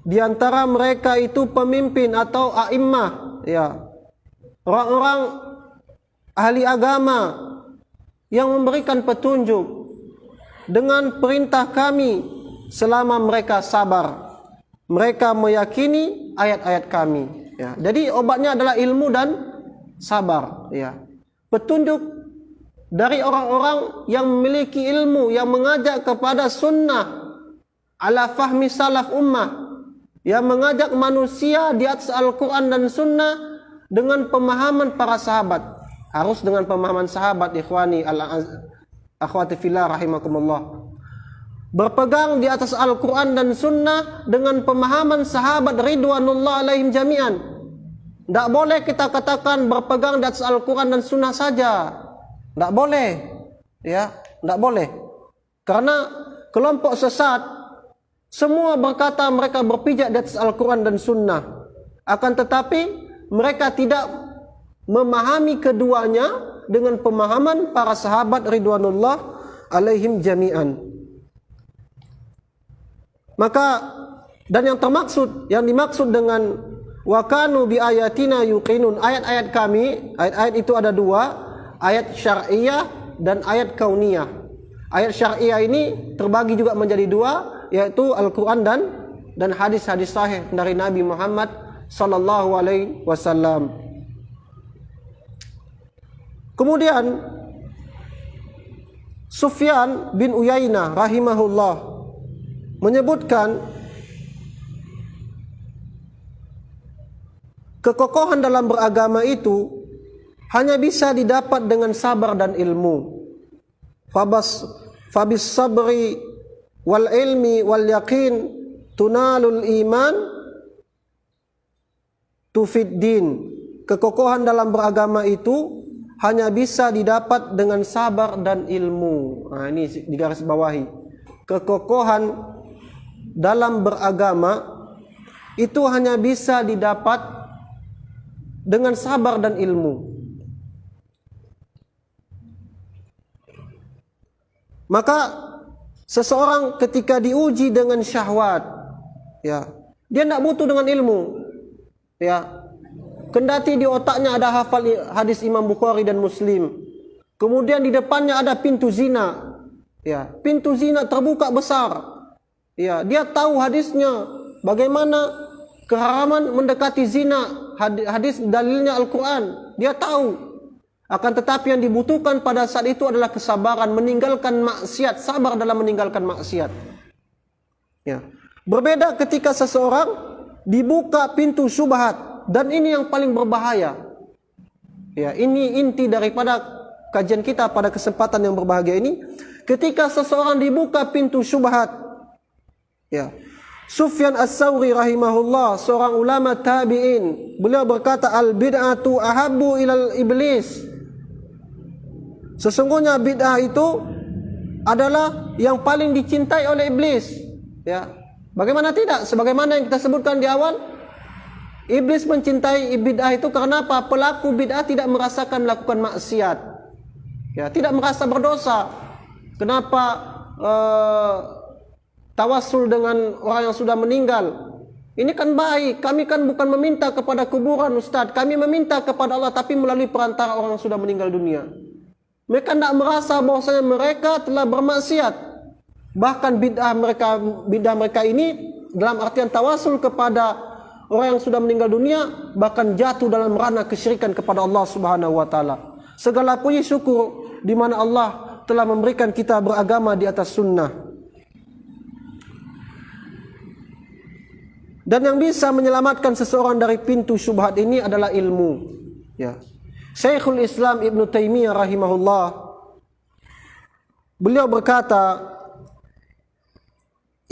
di antara mereka itu pemimpin atau a'immah, ya, orang-orang ahli agama yang memberikan petunjuk dengan perintah kami selama mereka sabar. Mereka meyakini ayat-ayat kami. Ya. Jadi obatnya adalah ilmu dan sabar. Ya. Petunjuk dari orang-orang yang memiliki ilmu, yang mengajak kepada sunnah ala fahmi salaf ummah, yang mengajak manusia di atas Al-Quran dan sunnah dengan pemahaman para sahabat. Harus dengan pemahaman sahabat, ikhwani akhwati fillah rahimakumullah. Berpegang di atas Al-Quran dan sunnah dengan pemahaman sahabat ridwanullah alaihim jami'an. Tidak boleh kita katakan berpegang di atas Al-Quran dan sunnah saja. Tidak boleh. Ya, tidak boleh. Karena kelompok sesat semua berkata mereka berpijak di atas Al-Quran dan sunnah. Akan tetapi mereka tidak memahami keduanya dengan pemahaman para sahabat ridwanullah alaihim jami'an. Maka dan yang dimaksud dengan wa kanu bi ayatina yuqinun, ayat-ayat kami, ayat-ayat itu ada dua, ayat syar'iyah dan ayat kauniyah. Ayat syar'iyah ini terbagi juga menjadi dua, yaitu Al-Qur'an dan hadis-hadis sahih dari Nabi Muhammad sallallahu alaihi wasallam. Kemudian Sufyan bin Uyainah rahimahullah menyebutkan kekokohan dalam beragama itu hanya bisa didapat dengan sabar dan ilmu. Fabis sabri wal ilmi wal yaqin tunalul iman tufid din. Kekokohan dalam beragama itu hanya bisa didapat dengan sabar dan ilmu. Nah, ini digaris bawahi. Kekokohan dalam beragama itu hanya bisa didapat dengan sabar dan ilmu. Maka seseorang ketika diuji dengan syahwat, ya, dia tidak butuh dengan ilmu. Ya. Kendati di otaknya ada hafal hadis Imam Bukhari dan Muslim. Kemudian di depannya ada pintu zina. Ya, pintu zina terbuka besar. Ya, dia tahu hadisnya, bagaimana keharaman mendekati zina, hadis dalilnya Al-Quran, dia tahu. Akan tetapi yang dibutuhkan pada saat itu adalah kesabaran, meninggalkan maksiat, sabar dalam meninggalkan maksiat. Ya. Berbeda ketika seseorang dibuka pintu syubhat, dan ini yang paling berbahaya. Ya, ini inti daripada kajian kita pada kesempatan yang berbahagia ini. Ketika seseorang dibuka pintu syubhat, ya. Sufyan As-Sawri rahimahullah, seorang ulama tabi'in, beliau berkata, al-bid'atu ahabbu ilal iblis. Sesungguhnya bid'ah itu adalah yang paling dicintai oleh iblis. Ya. Bagaimana tidak? Sebagaimana yang kita sebutkan di awal, iblis mencintai bid'ah itu karena apa? Pelaku bid'ah tidak merasakan melakukan maksiat. Ya, tidak merasa berdosa. Kenapa tawassul dengan orang yang sudah meninggal? Ini kan baik. Kami kan bukan meminta kepada kuburan, Ustaz. Kami meminta kepada Allah, tapi melalui perantara orang yang sudah meninggal dunia. Mereka tidak merasa bahwasanya mereka telah bermaksiat. Bahkan bid'ah mereka ini dalam artian tawasul kepada orang yang sudah meninggal dunia, bahkan jatuh dalam ranah kesyirikan kepada Allah Subhanahu wa taala. Segala puji syukur di mana Allah telah memberikan kita beragama di atas sunnah. Dan yang bisa menyelamatkan seseorang dari pintu syubhat ini adalah ilmu. Ya. Syekhul Islam Ibn Taimiyah rahimahullah, beliau berkata,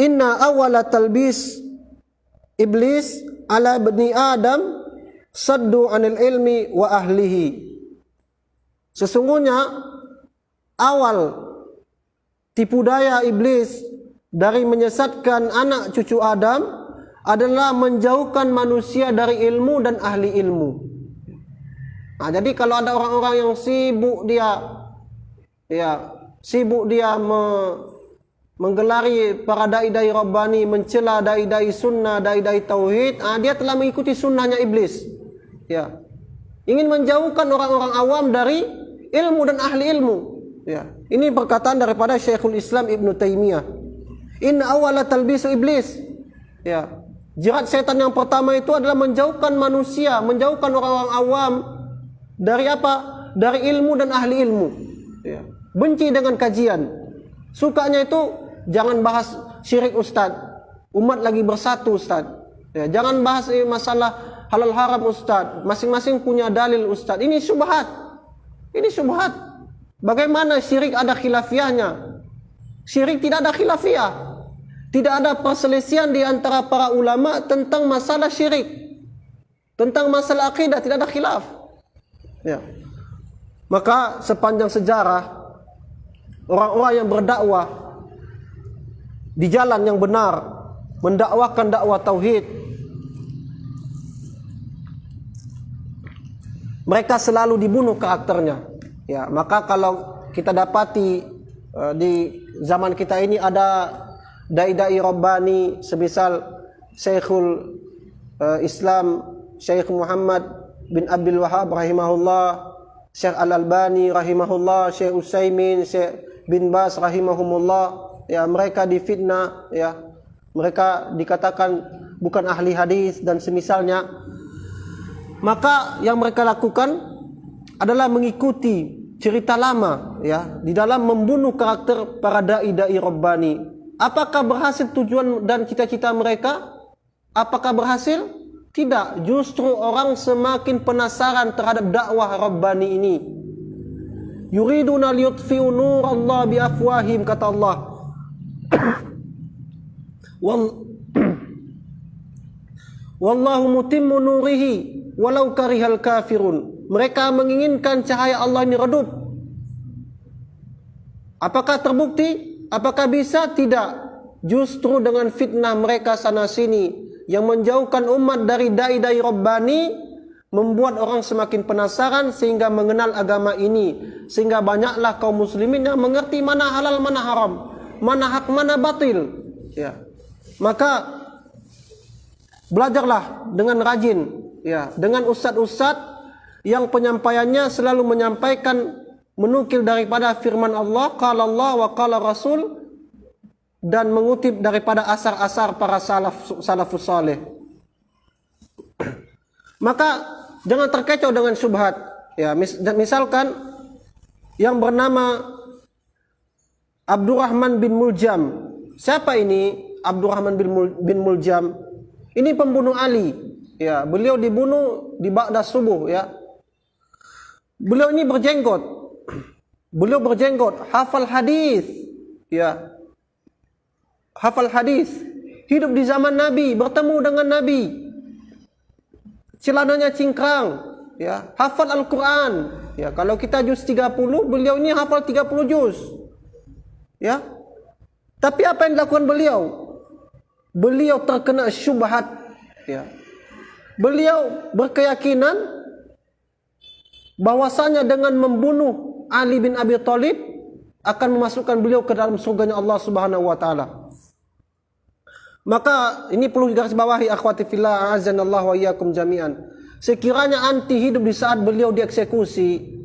inna awala talbis iblis ala bani Adam saddu anil ilmi wa ahlihi. Sesungguhnya awal tipu daya iblis dari menyesatkan anak cucu Adam adalah menjauhkan manusia dari ilmu dan ahli ilmu. Nah, jadi kalau ada orang-orang yang sibuk dia menggelari para dai-dai Rabbani, mencela dai-dai sunnah, dai-dai tauhid, dia telah mengikuti sunnahnya iblis. Ya. Ingin menjauhkan orang-orang awam dari ilmu dan ahli ilmu. Ya. Ini perkataan daripada Syekhul Islam Ibn Taimiyah. Inna awala talbisu iblis. Ya. Jerat setan yang pertama itu adalah menjauhkan manusia, menjauhkan orang-orang awam dari apa? Dari ilmu dan ahli ilmu. Ya. Benci dengan kajian. Sukanya itu jangan bahas syirik Ustaz. Umat lagi bersatu Ustaz. Ya, jangan bahas masalah halal haram Ustaz. Masing-masing punya dalil Ustaz. Ini syubhat. Ini syubhat. Bagaimana syirik ada khilafiyahnya? Syirik tidak ada khilafiyah. Tidak ada perselisihan di antara para ulama tentang masalah syirik. Tentang masalah akidah tidak ada khilaf. Ya. Maka sepanjang sejarah orang-orang yang berdakwah di jalan yang benar, mendakwakan dakwah tauhid, mereka selalu dibunuh karakternya. Ya, maka kalau kita dapati di zaman kita ini ada dai-dai Rabbani semisal Syekhul Islam Syekh Muhammad bin Abdul Wahhab rahimahullah, Syekh Al-Albani rahimahullah, Syekh Utsaimin, Syekh bin Bas rahimahumullah, ya, mereka difitnah, ya, mereka dikatakan bukan ahli hadis dan semisalnya. Maka yang mereka lakukan adalah mengikuti cerita lama, ya, di dalam membunuh karakter para dai-dai Rabbani. Apakah berhasil tujuan dan cita-cita mereka? Apakah berhasil? Tidak, justru orang semakin penasaran terhadap dakwah Rabbani ini. Yuriduna liyutfi'u nurallah biafwahim, kata Allah. Wallahu mutimmu nurihi walau karihal kafirun. Mereka menginginkan cahaya Allah ini redup. Apakah terbukti? Apakah bisa? Tidak. Justru dengan fitnah mereka sana sini yang menjauhkan umat dari dai-dai Rabbani, membuat orang semakin penasaran sehingga mengenal agama ini, sehingga banyaklah kaum muslimin yang mengerti mana halal mana haram, mana hak mana batil. Ya. Maka belajarlah dengan rajin, ya, dengan ustadz-ustadz yang penyampaiannya selalu menyampaikan, menukil daripada firman Allah, qala Allah wa qala Rasul, dan mengutip daripada asar-asar para salafus saleh. Maka jangan terkecoh dengan syubhat. Ya, misalkan yang bernama Abdurrahman bin Muljam. Siapa ini Abdurrahman bin Muljam? Ini pembunuh Ali. Ya, beliau dibunuh di ba'da subuh ya. Beliau ini berjenggot. Beliau berjenggot, hafal hadis. Ya. Hafal hadis. Hidup di zaman Nabi, bertemu dengan Nabi. Celananya cingkrang, ya. Hafal Al-Qur'an. Ya, kalau kita juz 30, beliau ini hafal 30 juz. Ya. Tapi apa yang dilakukan beliau? Beliau terkena syubhat, ya. Beliau berkeyakinan bahwasanya dengan membunuh Ali bin Abi Thalib akan memasukkan beliau ke dalam surganya Allah Subhanahu wa taala. Maka ini perlu digarisbawahi akhwati fillah, azanallahu wa iyyakum jami'an. Sekiranya anti hidup di saat beliau dieksekusi,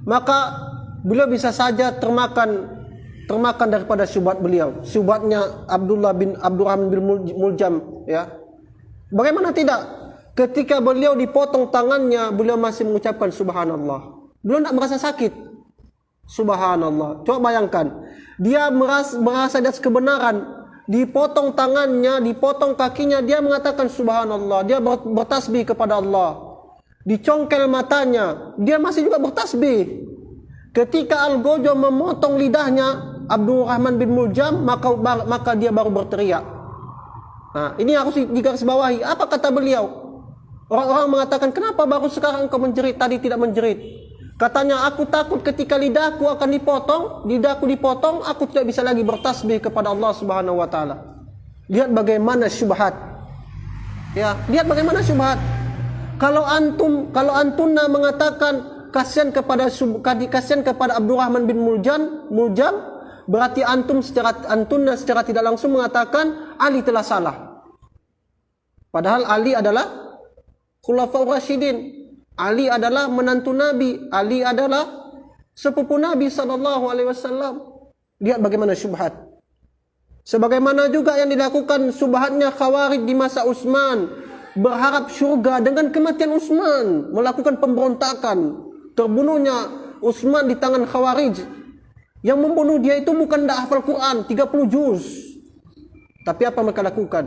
maka beliau bisa saja termakan daripada syubhat beliau. Syubhatnya Abdurrahman bin Muljam, ya. Bagaimana tidak? Ketika beliau dipotong tangannya, beliau masih mengucapkan subhanallah. Beliau tidak merasa sakit. Subhanallah. Coba bayangkan, dia merasa di atas kebenaran, dipotong tangannya, dipotong kakinya, dia mengatakan subhanallah, dia bertasbih kepada Allah. Dicongkel matanya, dia masih juga bertasbih. Ketika Al-Gojo memotong lidahnya Abdurrahman bin Muljam, maka dia baru berteriak. Nah, ini harus digarisbawahi. Apa kata beliau? Orang-orang mengatakan, kenapa baru sekarang engkau menjerit, tadi tidak menjerit? Katanya, aku takut ketika lidahku dipotong, aku tidak bisa lagi bertasbih kepada Allah Subhanahu wa taala. Lihat bagaimana syubhat. Ya, lihat bagaimana syubhat. Kalau antunna mengatakan kasihan kepada Abdurrahman bin Muljam, berarti antunna secara tidak langsung mengatakan Ali telah salah. Padahal Ali adalah Khulafaur Rasyidin. Ali adalah menantu Nabi. Ali adalah sepupu Nabi SAW. Lihat bagaimana syubhat. Sebagaimana juga yang dilakukan syubhatnya Khawarij di masa Utsman, berharap syurga dengan kematian Utsman, melakukan pemberontakan. Terbunuhnya Utsman di tangan Khawarij. Yang membunuh dia itu bukan tidak hafal Quran 30 juz. Tapi apa mereka lakukan?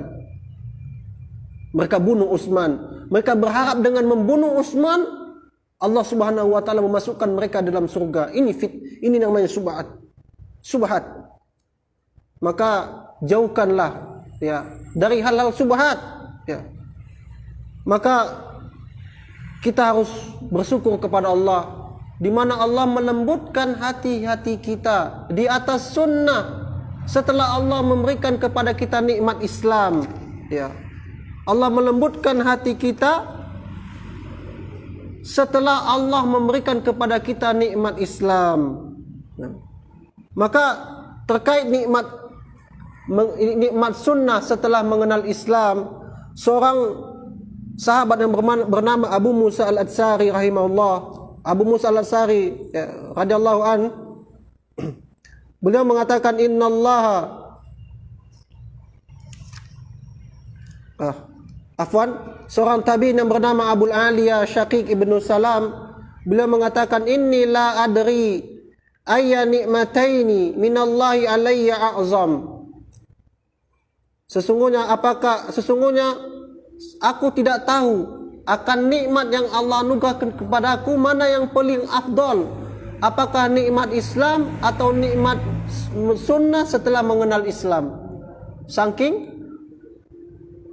Mereka bunuh Utsman. Mereka berharap dengan membunuh Utsman, Allah Subhanahu wa taala memasukkan mereka dalam surga. Ini namanya subhat. Maka jauhkanlah ya dari hal-hal subhat, ya. Maka kita harus bersyukur kepada Allah, di mana Allah melembutkan hati-hati kita di atas sunnah setelah Allah memberikan kepada kita nikmat Islam, ya. Allah melembutkan hati kita setelah Allah memberikan kepada kita nikmat Islam. Maka terkait nikmat sunnah setelah mengenal Islam, seorang sahabat yang bernama Abu Musa al-Atsari rahimahullah, Abu Musa al-Atsari radhiyallahu an, beliau mengatakan seorang tabi'in yang bernama Abul Aliyah Syaqiq ibnu Salam, beliau mengatakan, inni la adri ayya ni'mataini minallahi alayya a'zam. Sesungguhnya aku tidak tahu akan nikmat yang Allah anugerahkan kepadaku mana yang paling afdal. Apakah nikmat Islam atau nikmat sunnah setelah mengenal Islam? Saking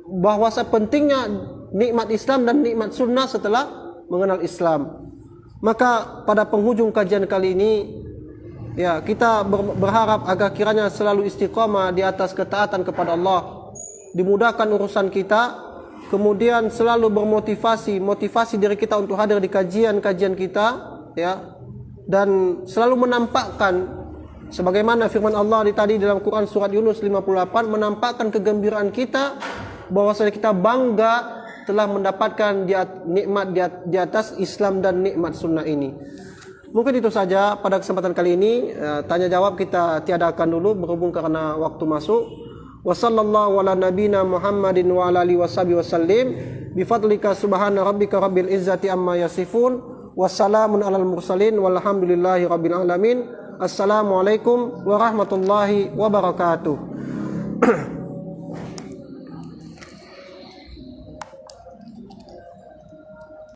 bahwasa pentingnya nikmat Islam dan nikmat sunnah setelah mengenal Islam. Maka pada penghujung kajian kali ini, ya, kita berharap agar kiranya selalu istiqamah di atas ketaatan kepada Allah, dimudahkan urusan kita, kemudian selalu motivasi diri kita untuk hadir di kajian-kajian kita, ya, dan selalu menampakkan sebagaimana firman Allah tadi dalam Quran surat Yunus 58, menampakkan kegembiraan kita bahwasanya kita bangga telah mendapatkan nikmat di atas Islam dan nikmat sunnah ini. Mungkin itu saja pada kesempatan kali ini. Tanya jawab kita tiadakan dulu berhubung karena waktu masuk. Wassallallahu ala nabina Muhammadin wa ala alihi wasallim. Bifadlika subhana rabbika rabbil izzati amma yasifun. Wassalamun alal mursalin walhamdulillahi rabbil alamin. Assalamualaikum warahmatullahi wabarakatuh.